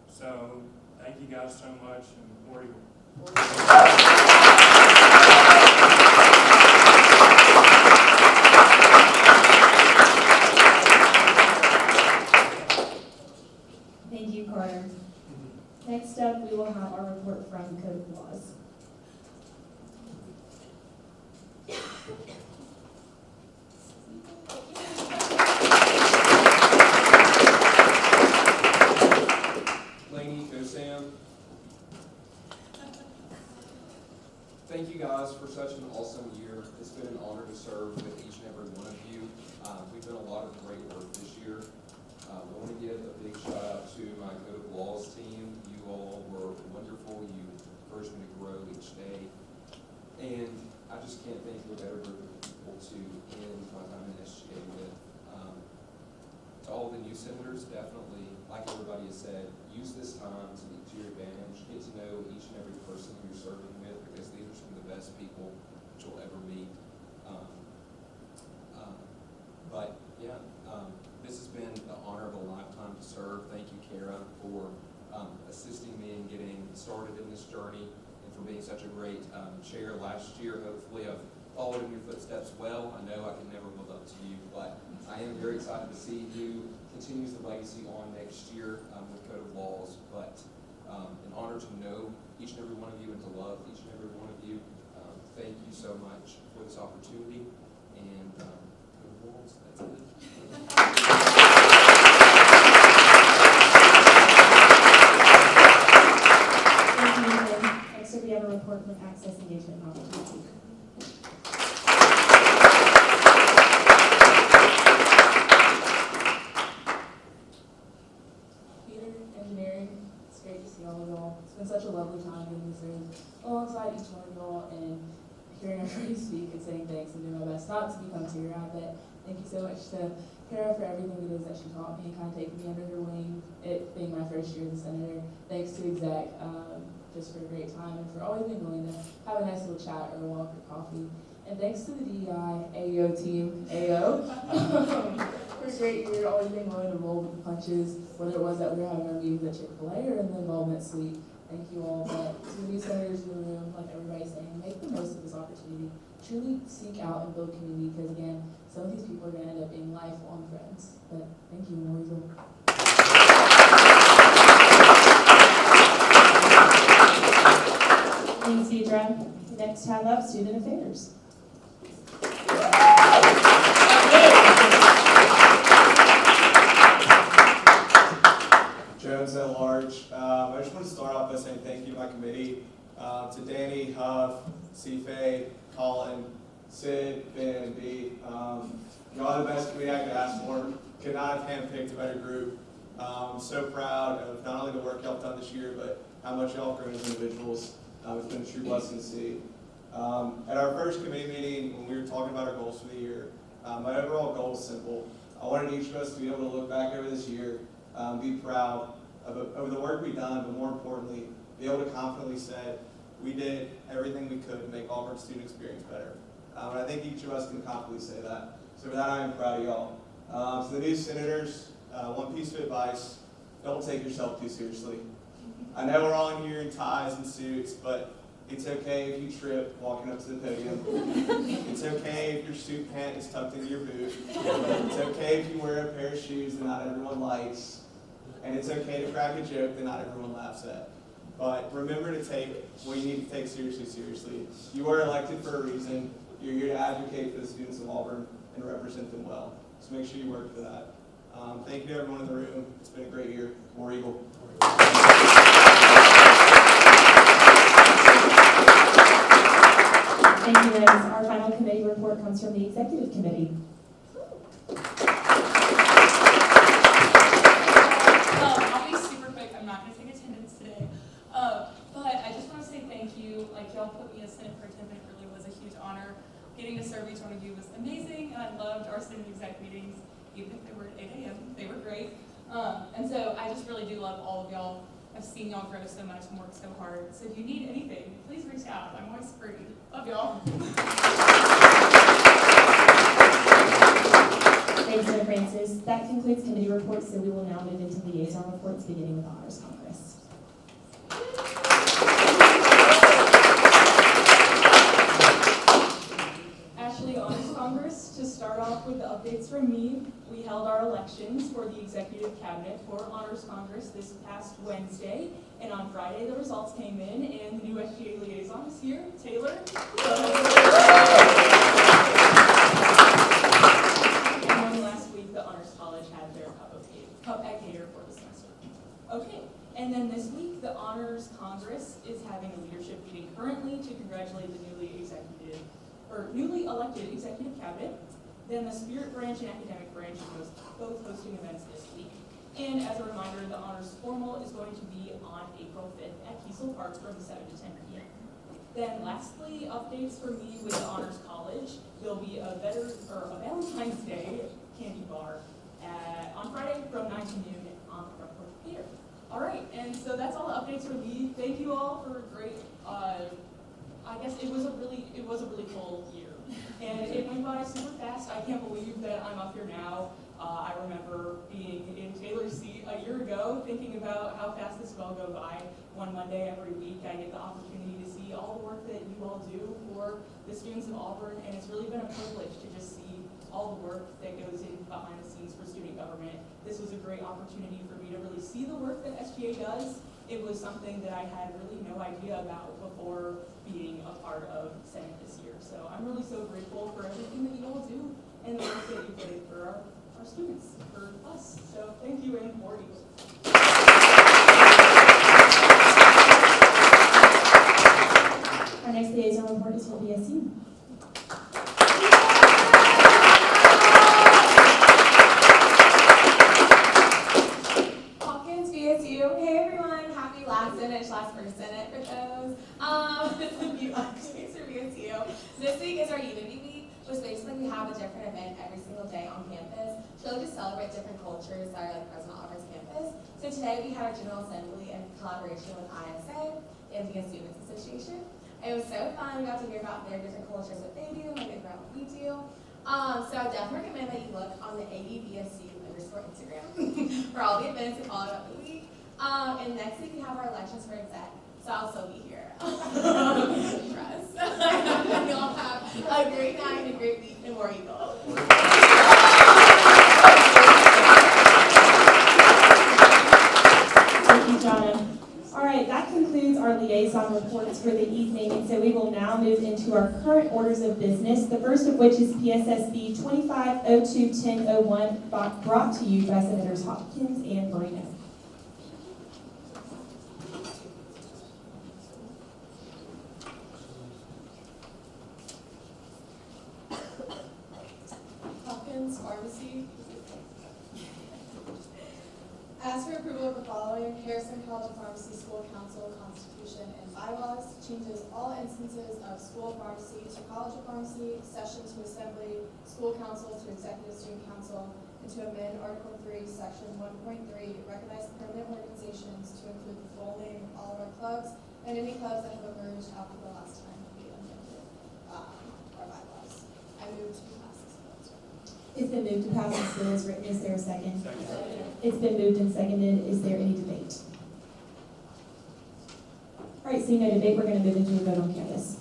So thank you guys so much, and War Eagle. Thank you, Carter. Next up, we will have our report from Code of Laws. Thank you guys for such an awesome year. It's been an honor to serve with each and every one of you. We've done a lot of great work this year. I want to give a big shout out to my Code of Laws team. You all were wonderful. You encouraged me to grow each day. And I just can't think of a better group of people to end my time in SGA with. To all the new senators, definitely, like everybody has said, use this time to your advantage. Get to know each and every person who you're serving with, because these are some of the best people that you'll ever meet. But yeah, this has been the honor of a lifetime to serve. Thank you, Kara, for assisting me in getting started in this journey, and for being such a great chair last year. Hopefully I've followed in your footsteps well. I know I can never live up to you, but I am very excited to see who continues the legacy on next year with Code of Laws. But an honor to know each and every one of you and to love each and every one of you. Thank you so much for this opportunity. And Code of Laws, that's it. Thank you, Ethan. Next up, we have a report from Access Engagement and Opportunity. It's been such a lovely time being here alongside each one of y'all and hearing everybody speak and saying thanks and doing my best not to become teary-eyed. But thank you so much to Kara for everything it is that she taught me and kind of taking me under her wing, it being my first year as a senator. Thanks to Exec just for a great time and for always being willing to have a nice little chat or a walk or coffee. And thanks to the DEI AO team, AO, for a great year, always being willing to roll with the punches, whether it was that we were having our meetings at Chick-fil-A or in the involvement suite. Thank you all. But to the new senators in the room, like everybody's saying, make the most of this opportunity. Truly seek out and build community, because again, some of these people are going to end up being lifelong friends. But thank you, Maurizo. Thanks, Deidre. Next, have up Student Affairs. Jones at large. I just want to start off by saying thank you to my committee, to Danny, Huff, Cife, Colin, Sid, Ben, and B. Y'all are the best committee I could ask for. Could not have handpicked a better group. I'm so proud of not only the work y'all have done this year, but how much y'all have grown as individuals. It's been a true blessing to see. At our first committee meeting, when we were talking about our goals for the year, my overall goal is simple. I I wanted each of us to be able to look back over this year, be proud of the work we've done, but more importantly, be able to confidently say we did everything we could to make Auburn's student experience better. And I think each of us can confidently say that. So for that, I am proud of y'all. To the new senators, one piece of advice: don't take yourself too seriously. I know we're all in here in ties and suits, but it's okay if you trip walking up to the podium. It's okay if your suit pant is tucked into your boot. It's okay if you wear a pair of shoes that not everyone likes. And it's okay to crack a joke that not everyone laughs at. But remember to take what you need to take seriously. You were elected for a reason. You're here to advocate for the students of Auburn and represent them well. So make sure you work for that. Thank you to everyone in the room. It's been a great year. War Eagle. Thank you, Liz. Our final committee report comes from the Executive Committee. I'll be super quick. I'm not going to take attendance today. But I just want to say thank you. Like, y'all put me as Senate Pro Tem, and it really was a huge honor. Getting to serve each one of you was amazing, and I loved our Senate Exec meetings, even if they were at 8 a.m. They were great. And so I just really do love all of y'all. I've seen y'all grow so much and work so hard. So if you need anything, please reach out. I'm always free. Love y'all. Thanks, Senator Francis. That concludes committee reports, so we will now move into liaison reports, beginning with the Honors Congress. Ashley, Honors Congress, to start off with the updates from me, we held our elections for the Executive Cabinet for Honors Congress this past Wednesday, and on Friday the results came in, and the new SGA liaison is here, Taylor. And then last week the Honors College had their cup at Gator for the semester. Okay, and then this week the Honors Congress is having a leadership meeting currently to congratulate the newly elected Executive Cabinet. Then the Spirit Branch and Academic Branch are both hosting events this week. And as a reminder, the Honors Formal is going to be on April 5th at Kiesel Park from 7 to 10 p.m. Then lastly, updates for me with the Honors College. There'll be a Valentine's Day candy bar on Friday from 9 to noon on the front porch of Gator. All right, and so that's all the updates for me. Thank you all for a great, I guess it was a really full year. And it went by super fast. I can't believe that I'm up here now. I remember being in Taylor's seat a year ago, thinking about how fast this will go by. One Monday every week, I get the opportunity to see all the work that you all do for the students of Auburn, and it's really been a privilege to just see all the work that goes in behind the scenes for student government. This was a great opportunity for me to really see the work that SGA does. It was something that I had really no idea about before being a part of Senate this year. So I'm really so grateful for everything that you all do and the work that you put in for our students, for us. So thank you, and War Eagle. Our next liaison report is for BSU. Hawkins, BSU. Hey everyone, happy last Senate / first Senate for those. This is you updates for BSU. This week is our Unity Week, which basically we have a different event every single day on campus to really just celebrate different cultures that are present on Auburn's campus. So today we had our General Assembly in collaboration with ISA and the Students Association. It was so fun. We got to hear about their different cultures that they do, like what we do. So I definitely recommend that you look on the AUBSU Instagram for all the events and all throughout the week. And next week we have our elections for exec, so I'll still be here. Trust. Y'all have a great night and a great week, and War Eagle. Thank you, Jonna. All right, that concludes our liaison reports for the evening, and so we will now move into our current orders of business, the first of which is PSSB 2502-1001, brought to you by Senators Hopkins and Moreno. Hopkins Pharmacy. Ask for approval of the following: Harrison College of Pharmacy School Council Constitution and Bylaws changes all instances of school of pharmacy to College of Pharmacy, session to assembly, school council to executive student council, and to amend Article 3, Section 1.3, recognize permanent organizations to include the full name of all of our clubs and any clubs that have emerged after the last time we amended our bylaws. I move to pass this bill. It's been moved to pass this bill as written. Is there a second? Second. It's been moved and seconded. Is there any debate? All right, seeing no debate, we're going to move into a vote on canvas.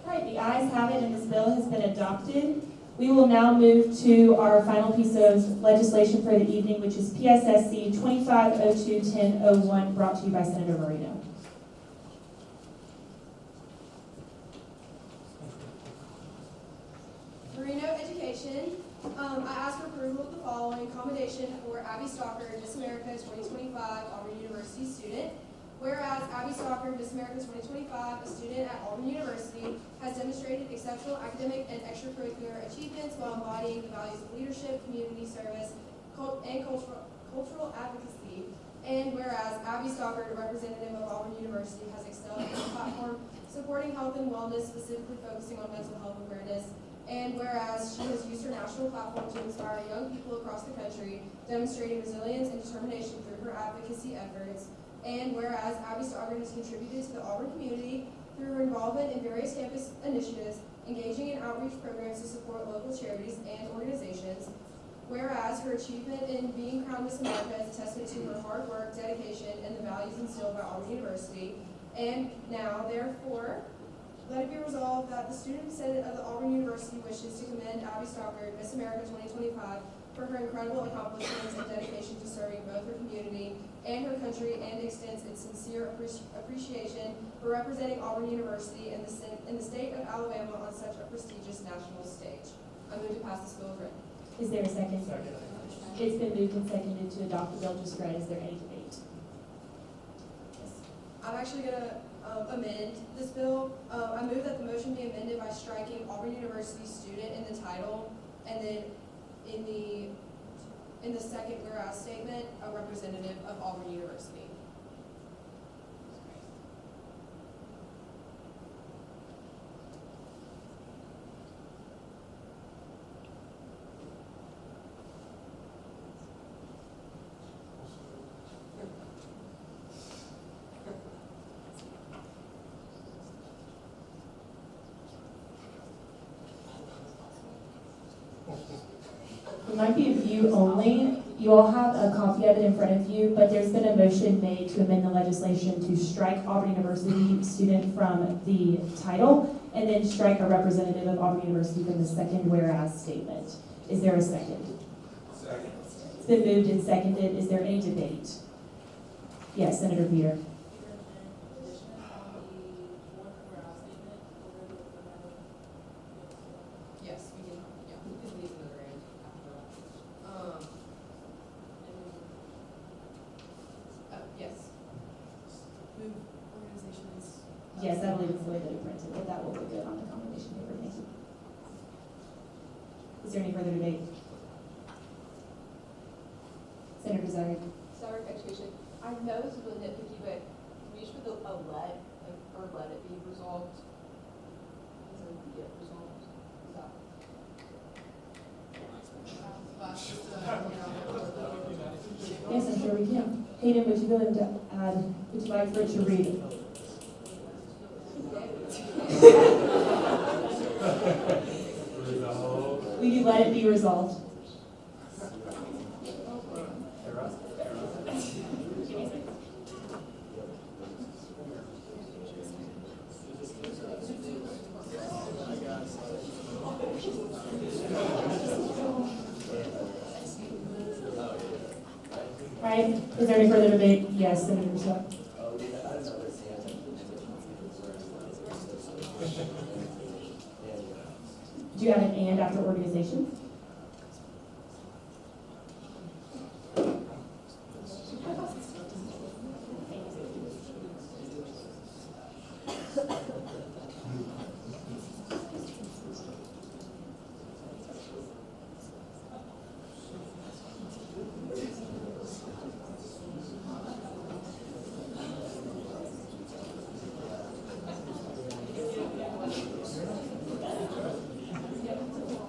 All right, the ayes have it and this bill has been adopted. We will now move to our final piece of legislation for the evening, which is PSSC 2502-1001, brought to you by Senator Marino. Marino Education, I ask for approval of the following commendation for Abby Stalker, Miss America 2025 Auburn University student. Whereas Abby Stalker, Miss America 2025, a student at Auburn University, has demonstrated exceptional academic and extracurricular achievements while embodying the values of leadership, community service, and cultural advocacy. And whereas Abby Stalker, a representative of Auburn University, has excelled in a platform supporting health and wellness, specifically focusing on mental health awareness. And whereas she has used her national platform to inspire young people across the country, demonstrating resilience and determination through her advocacy efforts. And whereas Abby Stalker has contributed to the Auburn community through her involvement in various campus initiatives, engaging in outreach programs to support local charities and organizations. Whereas her achievement in being crowned Miss America is a testament to her hard work, dedication, and the values instilled by Auburn University. And now, therefore, let it be resolved that the Student Senate of the Auburn University wishes to commend Abby Stalker, Miss America 2025, for her incredible accomplishments and dedication to serving both her community and her country, and extends its sincere appreciation for representing Auburn University in the state of Alabama on such a prestigious national stage. I move to pass this bill as written. Is there a second? Second. It's been moved and seconded to adopt the bill just read. Is there any debate? Yes. I'm actually going to amend this bill. I move that the motion be amended by striking Auburn University student in the title, and then in the second whereas statement, a representative of Auburn University. It might be a view only. You all have a copy of it in front of you, but there's been a motion made to amend the legislation to strike Auburn University student from the title and then strike a representative of Auburn University from the second whereas statement. Is there a second? Second. It's been moved and seconded. Is there any debate? Yes, Senator Peter. Yes, we can, yeah, we can leave another in after that. Yes. Move organizations. Yes, I believe it's the way that it printed, but that will look good on the combination paper. Thank you. Is there any further debate? Senator Desire. Summer education. I know this is really nitpicky, but can we just put a let, or let it be resolved? As in, be it resolved? Is that? Yes, I'm sure we can. Hayden, would you be willing to add, would you like for it to read? Will you let it be resolved? Right? Is there any further debate? Yes, Senator Rousseau. Do you add an and after organization?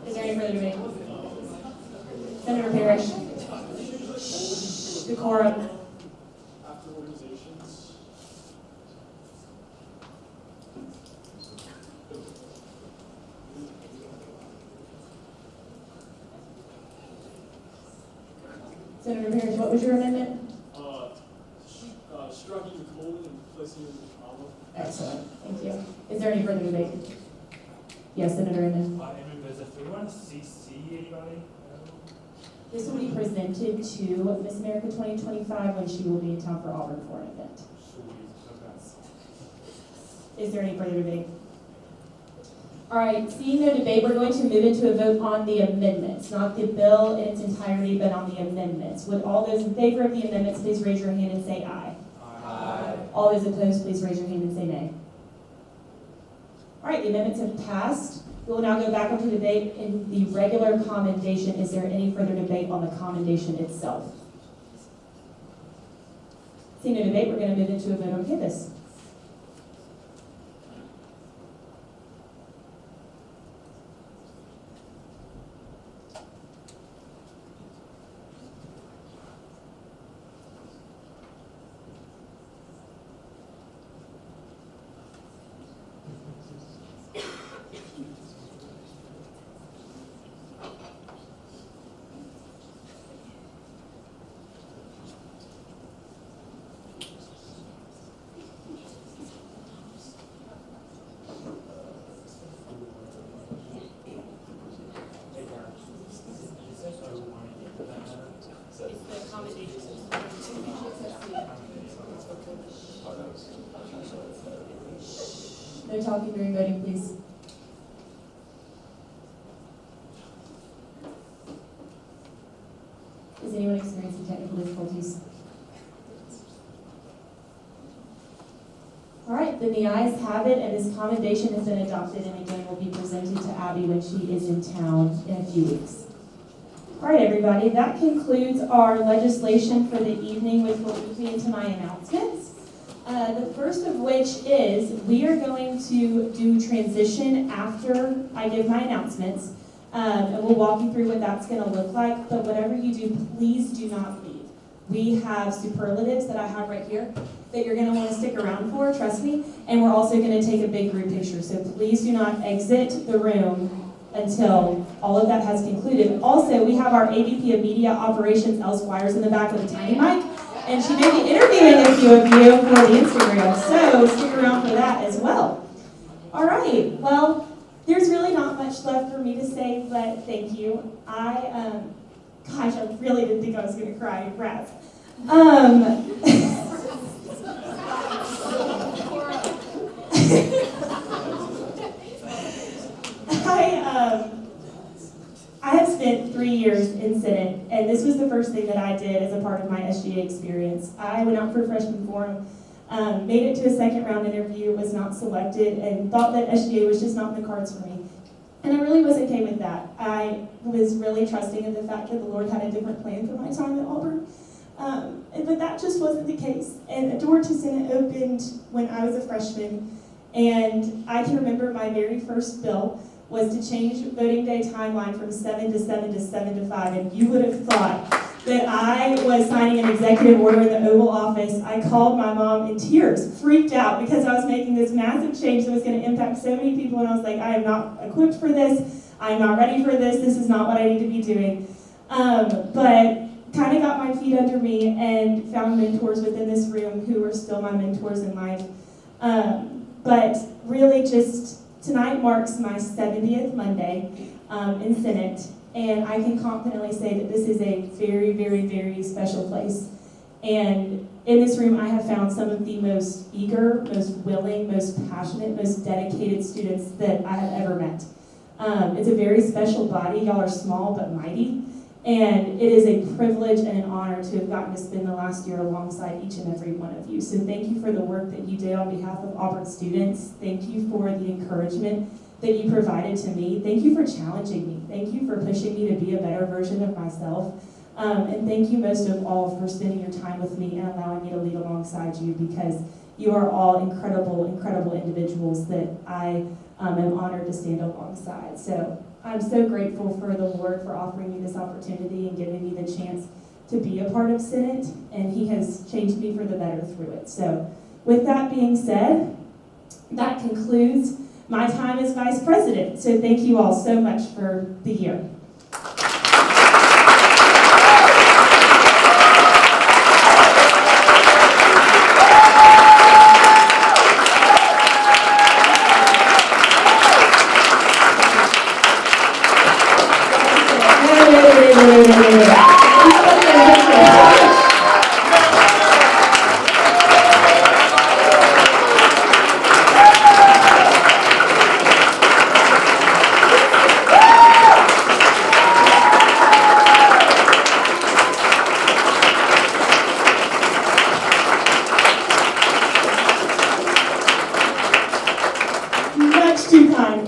Is there any further debate? Senator Parrish. Decorum. After organizations. Senator Parrish, what was your amendment? Striking the colon and replacing it with a comma. Excellent, thank you. Is there any further debate? Yes, Senator Raymond. Do we want to CC anybody? This will be presented to Miss America 2025 when she will be in town for Auburn for an event. Is there any further debate? All right, seeing no debate, we're going to move into a vote on the amendments, not the bill in its entirety, but on the amendments. Would all those in favor of the amendments please raise your hand and say aye? Aye. All those opposed, please raise your hand and say nay. All right, the amendments have passed. We will now go back up to debate in the regular commendation. Is there any further debate on the commendation itself? Seeing no debate, we're going to move into a vote on canvas. No talking during voting, please. Is anyone experiencing technical difficulties? All right, then the ayes have it, and this commendation has been adopted, and again will be presented to Abby when she is in town in a few weeks. All right, everybody, that concludes our legislation for the evening, which will lead me into my announcements. The first of which is we are going to do transition after I give my announcements, and we'll walk you through what that's going to look like. But whatever you do, please do not leave. We have superlatives that I have right here that you're going to want to stick around for, trust me. And we're also going to take a big group picture. So please do not exit the room until all of that has concluded. Also, we have our AVP of Media Operations, Elle Squires, in the back with a tiny mic. And she may be interviewing a few of you for the Instagram, so stick around for that as well. All right, well, there's really not much left for me to say, but thank you. I really didn't think I was going to cry, rats. I have spent 3 years in Senate, and this was the first thing that I did as a part of my SGA experience. I went out for a freshman forum, made it to a second round interview, was not selected, and thought that SGA was just not in the cards for me. And I really was okay with that. I was really trusting of the fact that the Lord had a different plan for my time at Auburn. But that just wasn't the case. And a door to Senate opened when I was a freshman, and I can remember my very first bill was to change voting day timeline from 7 to 7 to 7 to 5, and you would have thought that I was signing an executive order in the Oval Office. I called my mom in tears, freaked out, because I was making this massive change that was going to impact so many people, and I was like, I am not equipped for this, I am not ready for this is not what I need to be doing. But kind of got my feet under me and found mentors within this room who are still my mentors in life. But really just, tonight marks my 70th Monday in Senate, and I can confidently say that this is a very, very, very special place. And in this room, I have found some of the most eager, most willing, most passionate, most dedicated students that I have ever met. It's a very special body. Y'all are small but mighty. And it is a privilege and an honor to have gotten to spend the last year alongside each and every one of you. So thank you for the work that you did on behalf of Auburn students. Thank you for the encouragement that you provided to me. Thank you for challenging me. Thank you for pushing me to be a better version of myself. And thank you most of all for spending your time with me and allowing me to lead alongside you, because you are all incredible, incredible individuals that I am honored to stand alongside. So I'm so grateful for the Lord for offering me this opportunity and giving me the chance to be a part of Senate, and He has changed me for the better through it. So with that being said, that concludes my time as Vice President. So thank you all so much for the year.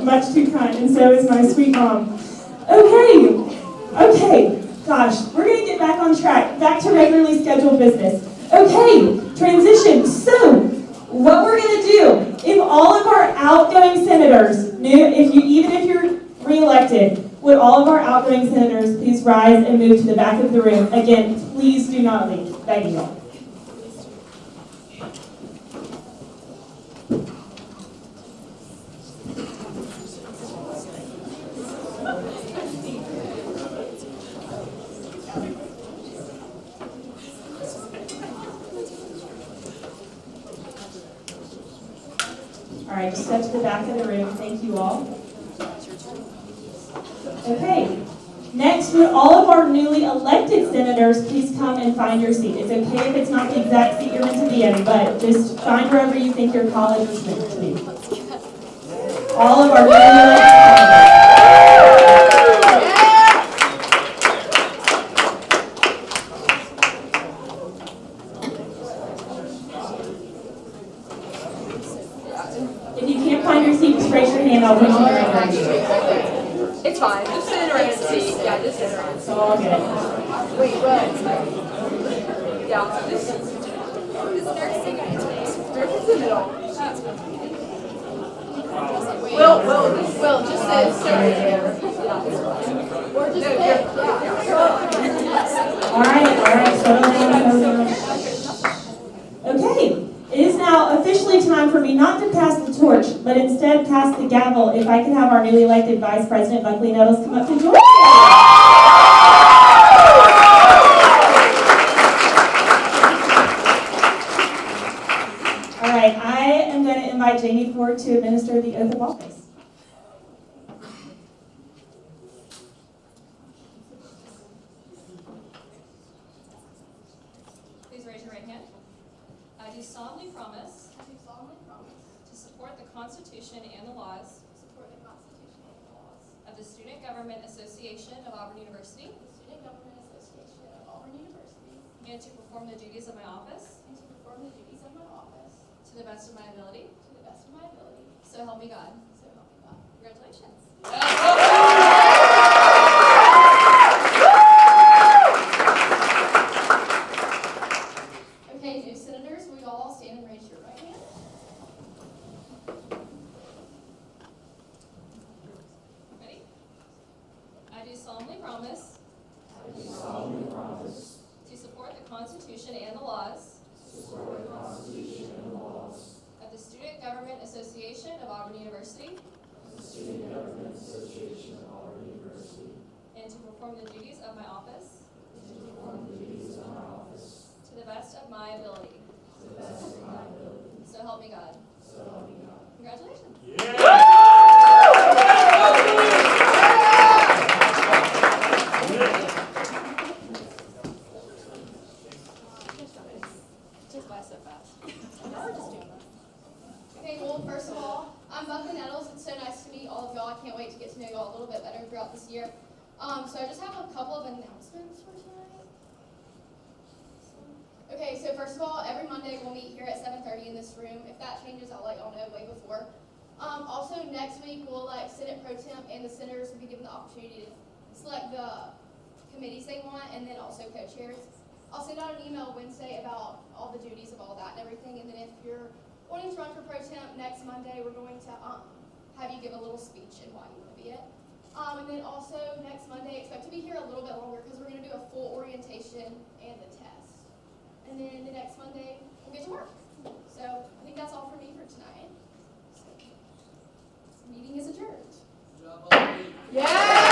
Much too kind, and so is my sweet mom. Okay, gosh, we're gonna get back on track, back to regularly scheduled business. Okay, transition. So, what we're gonna do, if all of our outgoing senators, even if you're reelected, would all of our outgoing senators please rise and move to the back of the room? Again, please do not leave. Thank you all. All right, just step to the back of the room. Thank you all. Okay, next, would all of our newly elected senators please come and find your seat? It's okay if it's not the exact seat you're meant to be in, but just find wherever you think your college is meant to be. All of our newly elected senators. If you can't find your seat, just raise your hand. I'll put you in. It's fine. Just sit in a random seat. Yeah, just sit around. It's all good. Wait, what? Yeah, this is nursing. Nursing's in the middle. Will, just sit right there. Or just sit. All right, settle down. Okay. It is now officially time for me not to pass the torch, but instead pass the gavel. If I could have our newly elected Vice President, Buckley Nettles, come up to join. All right, I am going to invite Jamie forward to administer the oath of office. Please raise your right hand. I do solemnly promise to support the Constitution and the laws of the Student Government Association of Auburn University and to perform the duties of my office to the best of my ability. So help me God. Congratulations. Okay, new senators, will you all stand and raise your right hand? Ready? I do solemnly promise to support the Constitution and the laws of the Student Government Association of Auburn University and to perform the duties of my office to the best of my ability. So help me God. Congratulations. first of all, every Monday we'll meet here at 7:30 in this room. If that changes, I'll let y'all know way before. Also, next week we'll elect Senate Pro Temp, and the senators will be given the opportunity to select the committees they want, and then also co-chairs. I'll send out an email Wednesday about all the duties of all that and everything, and then if you're wanting to run for Pro Temp next Monday, we're going to have you give a little speech and why you want to be it. And then also next Monday, expect to be here a little bit longer because we're going to do a full orientation and the test. And then the next Monday, we'll get to work. So I think that's all for me for tonight. So, this meeting is adjourned. Good job, all. Yeah!